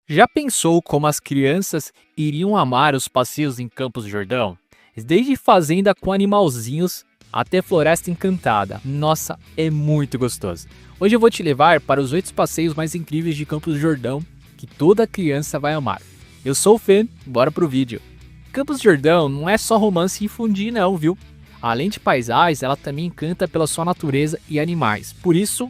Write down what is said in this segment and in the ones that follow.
Já pensou como as crianças iriam amar os passeios em Campos do Jordão? Desde fazenda com animalzinhos até floresta encantada. Nossa, é muito gostoso. Hoje eu vou te levar para os 8 passeios mais incríveis de Campos do Jordão que toda criança vai amar. Eu sou o Fê, bora pro vídeo. Campos do Jordão não é só romance e fundir não, viu? Além de paisagens, ela também encanta pela sua natureza e animais. Por isso,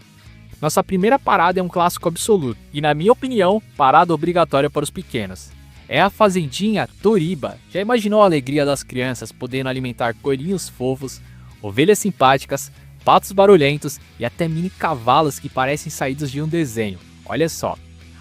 nossa primeira parada é um clássico absoluto, e na minha opinião, parada obrigatória para os pequenos. É a Fazendinha Toriba. Já imaginou a alegria das crianças podendo alimentar coelhinhos fofos, ovelhas simpáticas, patos barulhentos e até mini cavalos que parecem saídos de um desenho? Olha só.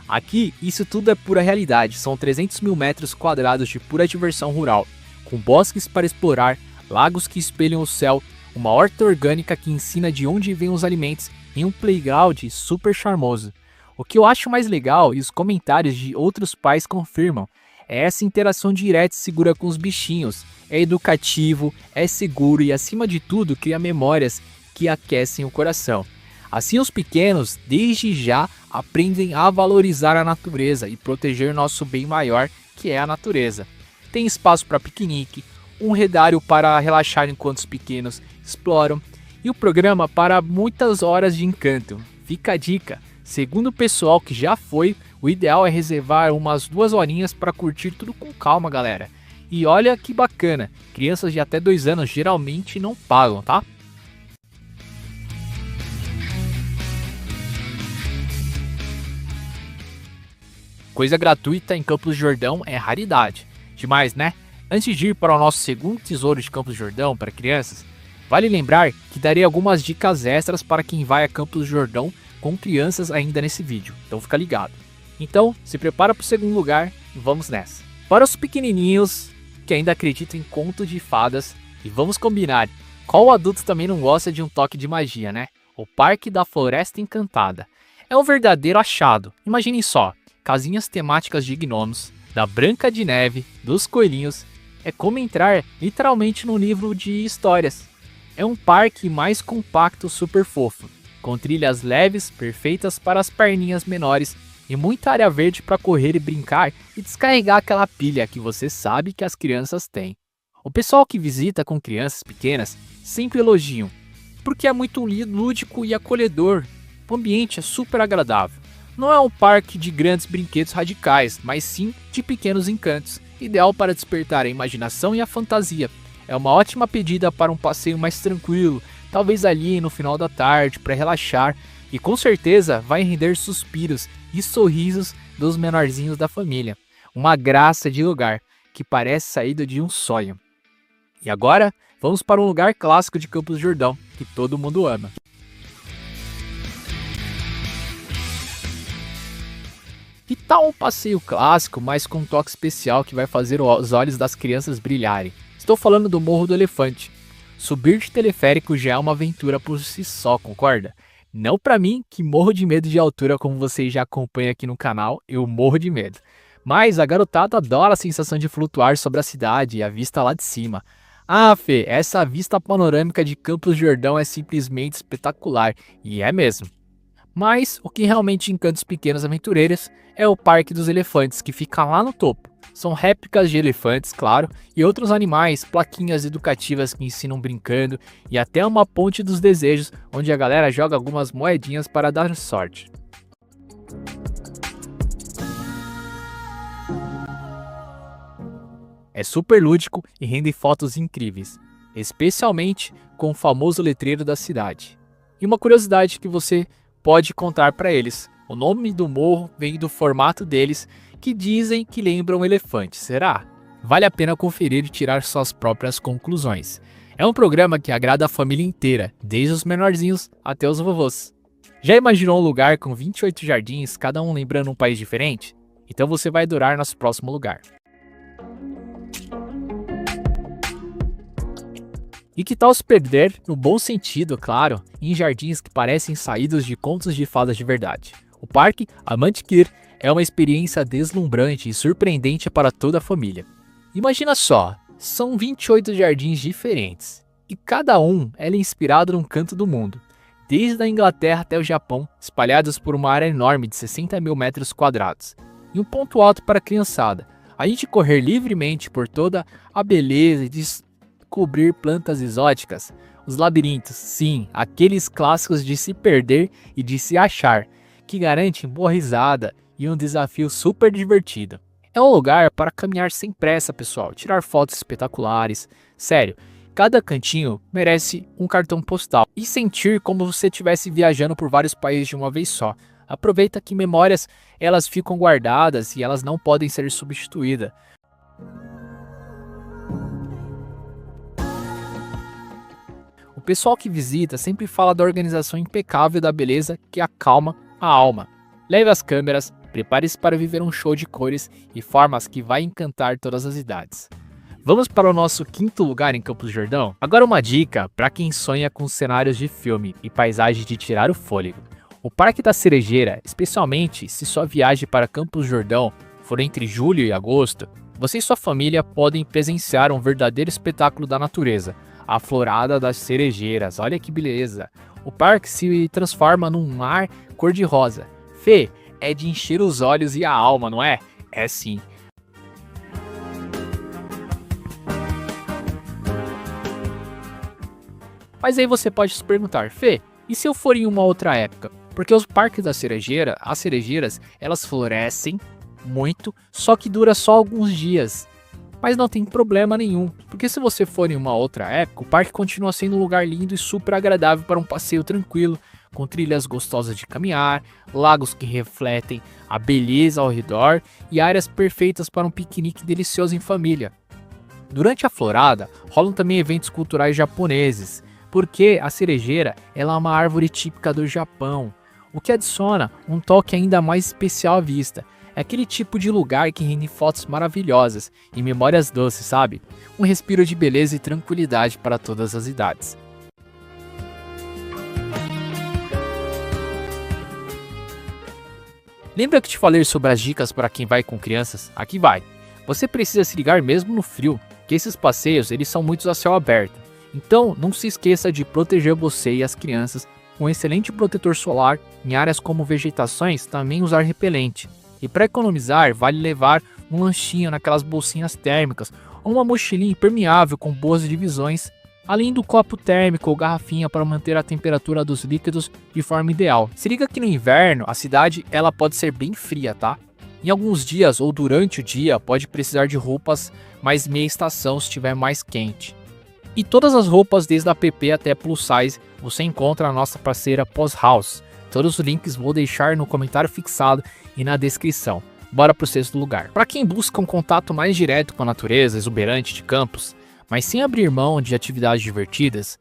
Aqui, isso tudo é pura realidade, são 300 mil metros quadrados de pura diversão rural, com bosques para explorar, lagos que espelham o céu, uma horta orgânica que ensina de onde vêm os alimentos e um playground super charmoso. O que eu acho mais legal, e os comentários de outros pais confirmam, é essa interação direta e segura com os bichinhos. É educativo, é seguro e acima de tudo cria memórias que aquecem o coração. Assim os pequenos, desde já, aprendem a valorizar a natureza e proteger nosso bem maior, que é a natureza. Tem espaço para piquenique, um redário para relaxar enquanto os pequenos exploram, e o programa para muitas horas de encanto. Fica a dica, segundo o pessoal que já foi, o ideal é reservar umas 2 horinhas para curtir tudo com calma, galera. E olha que bacana, crianças de até 2 anos geralmente não pagam, tá? Coisa gratuita em Campos do Jordão é raridade. Demais, né? Antes de ir para o nosso segundo tesouro de Campos do Jordão para crianças, vale lembrar que darei algumas dicas extras para quem vai a Campos do Jordão com crianças ainda nesse vídeo, então fica ligado. Então, se prepara para o segundo lugar e vamos nessa. Para os pequenininhos que ainda acreditam em conto de fadas, e vamos combinar, qual adulto também não gosta de um toque de magia, né? O Parque da Floresta Encantada. É um verdadeiro achado, imaginem só, casinhas temáticas de gnomos, da Branca de Neve, dos coelhinhos, é como entrar literalmente num livro de histórias. É um parque mais compacto, super fofo, com trilhas leves, perfeitas para as perninhas menores e muita área verde para correr e brincar e descarregar aquela pilha que você sabe que as crianças têm. O pessoal que visita com crianças pequenas sempre elogiam, porque é muito lúdico e acolhedor. O ambiente é super agradável. Não é um parque de grandes brinquedos radicais, mas sim de pequenos encantos, ideal para despertar a imaginação e a fantasia. É uma ótima pedida para um passeio mais tranquilo, talvez ali no final da tarde para relaxar, e com certeza vai render suspiros e sorrisos dos menorzinhos da família. Uma graça de lugar que parece saída de um sonho. E agora, vamos para um lugar clássico de Campos do Jordão, que todo mundo ama. Que tal um passeio clássico, mas com um toque especial que vai fazer os olhos das crianças brilharem? Estou falando do Morro do Elefante. Subir de teleférico já é uma aventura por si só, concorda? Não pra mim, que morro de medo de altura, como vocês já acompanham aqui no canal, eu morro de medo. Mas a garotada adora a sensação de flutuar sobre a cidade e a vista lá de cima. Ah, Fê, essa vista panorâmica de Campos do Jordão é simplesmente espetacular, e é mesmo. Mas o que realmente encanta os pequenos aventureiros é o Parque dos Elefantes, que fica lá no topo. São réplicas de elefantes, claro, e outros animais, plaquinhas educativas que ensinam brincando e até uma ponte dos desejos, onde a galera joga algumas moedinhas para dar sorte. É super lúdico e rende fotos incríveis, especialmente com o famoso letreiro da cidade. E uma curiosidade que você pode contar para eles. O nome do morro vem do formato deles, que dizem que lembram elefantes. Será? Vale a pena conferir e tirar suas próprias conclusões. É um programa que agrada a família inteira, desde os menorzinhos até os vovôs. Já imaginou um lugar com 28 jardins, cada um lembrando um país diferente? Então você vai adorar nosso próximo lugar. E que tal se perder, no bom sentido, claro, em jardins que parecem saídos de contos de fadas de verdade? O Parque Amantikir é uma experiência deslumbrante e surpreendente para toda a família. Imagina só, são 28 jardins diferentes, e cada um é inspirado num canto do mundo. desde a Inglaterra até o Japão, espalhados por uma área enorme de 60 mil metros quadrados. e um ponto alto para a criançada. A gente correr livremente por toda a beleza e descobrir plantas exóticas. Os labirintos, sim, aqueles clássicos de se perder e de se achar, que garantem boa risada e um desafio super divertido. É um lugar para caminhar sem pressa, pessoal, tirar fotos espetaculares. Sério, cada cantinho merece um cartão postal e sentir como você estivesse viajando por vários países de uma vez só. Aproveita que memórias elas ficam guardadas e elas não podem ser substituídas. O pessoal que visita sempre fala da organização impecável da beleza que acalma a alma. Leve as câmeras, prepare-se para viver um show de cores e formas que vai encantar todas as idades. Vamos para o nosso quinto lugar em Campos do Jordão? Agora uma dica para quem sonha com cenários de filme e paisagens de tirar o fôlego. O Parque da Cerejeira, especialmente se sua viagem para Campos do Jordão for entre julho e agosto, você e sua família podem presenciar um verdadeiro espetáculo da natureza, a Florada das Cerejeiras. Olha que beleza! O parque se transforma num mar cor-de-rosa. Fê, é de encher os olhos e a alma, não é? É sim. Mas aí você pode se perguntar, Fê, e se eu for em uma outra época? Porque os parques da cerejeira, as cerejeiras, elas florescem muito, só que dura só alguns dias. Mas não tem problema nenhum, porque se você for em uma outra época, o parque continua sendo um lugar lindo e super agradável para um passeio tranquilo, com trilhas gostosas de caminhar, lagos que refletem a beleza ao redor e áreas perfeitas para um piquenique delicioso em família. Durante a florada, rolam também eventos culturais japoneses, porque a cerejeira ela é uma árvore típica do Japão, o que adiciona um toque ainda mais especial à vista. É aquele tipo de lugar que rende fotos maravilhosas e memórias doces, sabe? Um respiro de beleza e tranquilidade para todas as idades. Lembra que te falei sobre as dicas para quem vai com crianças? Aqui vai. Você precisa se ligar mesmo no frio, que esses passeios eles são muitos a céu aberto. Então, não se esqueça de proteger você e as crianças com um excelente protetor solar. Em áreas como vegetações, também usar repelente. E para economizar, vale levar um lanchinho naquelas bolsinhas térmicas ou uma mochilinha impermeável com boas divisões, além do copo térmico ou garrafinha para manter a temperatura dos líquidos de forma ideal. Se liga que no inverno a cidade ela pode ser bem fria, tá? Em alguns dias ou durante o dia pode precisar de roupas mais meia estação se estiver mais quente. E todas as roupas desde a PP até plus size você encontra na nossa parceira Pos House. Todos os links vou deixar no comentário fixado e na descrição. Bora pro sexto lugar. Para quem busca um contato mais direto com a natureza exuberante de Campos, mas sem abrir mão de atividades divertidas,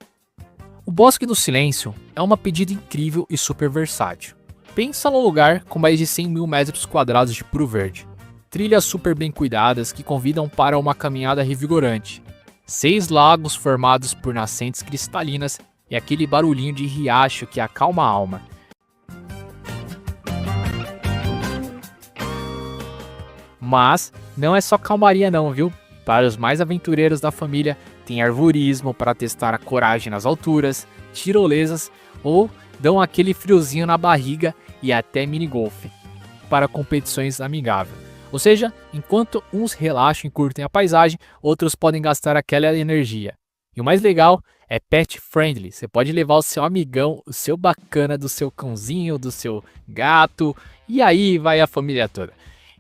o Bosque do Silêncio é uma pedida incrível e super versátil. Pensa num lugar com mais de 100 mil metros quadrados de puro verde, trilhas super bem cuidadas que convidam para uma caminhada revigorante, 6 lagos formados por nascentes cristalinas e aquele barulhinho de riacho que acalma a alma. Mas não é só calmaria não, viu? Para os mais aventureiros da família, tem arvorismo para testar a coragem nas alturas, tirolesas ou dão aquele friozinho na barriga e até minigolf para competições amigáveis. Ou seja, enquanto uns relaxam e curtem a paisagem, outros podem gastar aquela energia. E o mais legal é pet friendly, você pode levar o seu amigão, o seu bacana do seu cãozinho, do seu gato, e aí vai a família toda.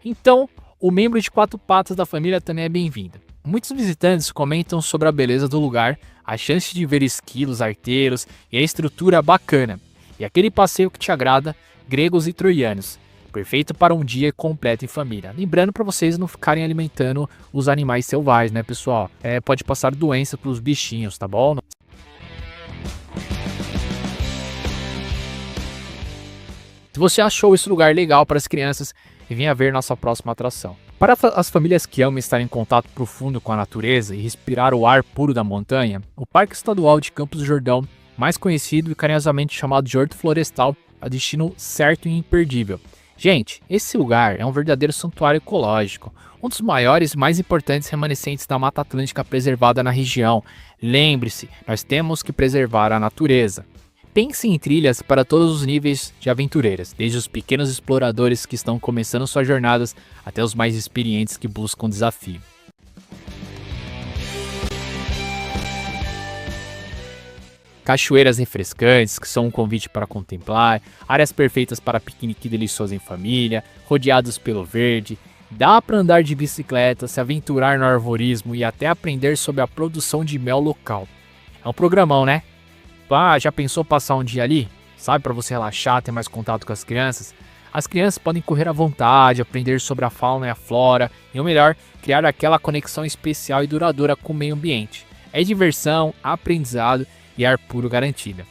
Então, o membro de 4 patas da família também é bem-vindo. Muitos visitantes comentam sobre a beleza do lugar, a chance de ver esquilos, arteiros e a estrutura bacana. E aquele passeio que te agrada, gregos e troianos. Perfeito para um dia completo em família. Lembrando para vocês não ficarem alimentando os animais selvagens, né, pessoal? Pode passar doença para os bichinhos, tá bom? Se você achou esse lugar legal para as crianças, venha ver nossa próxima atração. Para as famílias que amam estar em contato profundo com a natureza e respirar o ar puro da montanha, o Parque Estadual de Campos do Jordão, mais conhecido e carinhosamente chamado de Horto Florestal, é o destino certo e imperdível. Gente, esse lugar é um verdadeiro santuário ecológico, um dos maiores e mais importantes remanescentes da Mata Atlântica preservada na região. Lembre-se, nós temos que preservar a natureza. Pense em trilhas para todos os níveis de aventureiras, desde os pequenos exploradores que estão começando suas jornadas até os mais experientes que buscam desafio. Cachoeiras refrescantes, que são um convite para contemplar, áreas perfeitas para piquenique delicioso em família, rodeados pelo verde. Dá para andar de bicicleta, se aventurar no arvorismo e até aprender sobre a produção de mel local. É um programão, né? Ah, já pensou passar um dia ali? Sabe, para você relaxar, ter mais contato com as crianças? As crianças podem correr à vontade, aprender sobre a fauna e a flora, e o melhor, criar aquela conexão especial e duradoura com o meio ambiente. É diversão, aprendizado e ar puro garantida.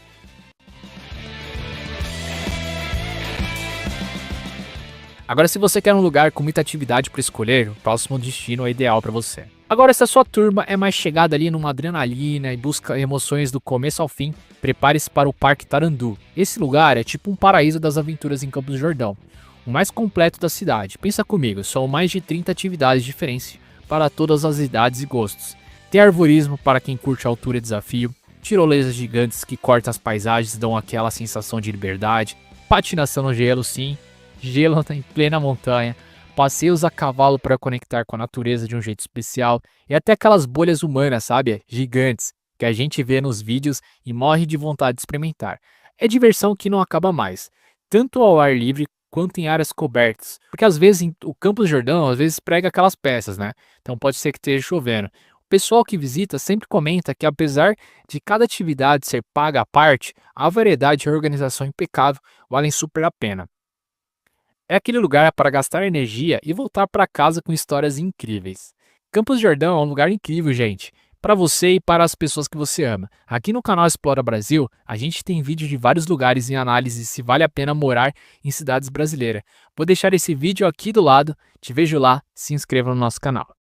Agora, se você quer um lugar com muita atividade para escolher, o próximo destino é ideal para você. Agora, se a sua turma é mais chegada ali numa adrenalina e busca emoções do começo ao fim, prepare-se para o Parque Tarandu. Esse lugar é tipo um paraíso das aventuras em Campos do Jordão, o mais completo da cidade. Pensa comigo, são mais de 30 atividades diferentes para todas as idades e gostos. Tem arvorismo para quem curte altura e desafio, tirolesas gigantes que cortam as paisagens e dão aquela sensação de liberdade, patinação no gelo, sim, gelo em plena montanha, passeios a cavalo para conectar com a natureza de um jeito especial e até aquelas bolhas humanas, sabe, gigantes, que a gente vê nos vídeos e morre de vontade de experimentar. É diversão que não acaba mais, tanto ao ar livre quanto em áreas cobertas, porque às vezes o Campos do Jordão às vezes prega aquelas peças, né? Então pode ser que esteja chovendo. O pessoal que visita sempre comenta que apesar de cada atividade ser paga à parte, a variedade e a organização impecável valem super a pena. É aquele lugar para gastar energia e voltar para casa com histórias incríveis. Campos do Jordão é um lugar incrível, gente, para você e para as pessoas que você ama. Aqui no canal Explora Brasil, a gente tem vídeo de vários lugares em análise se vale a pena morar em cidades brasileiras. Vou deixar esse vídeo aqui do lado, te vejo lá, se inscreva no nosso canal.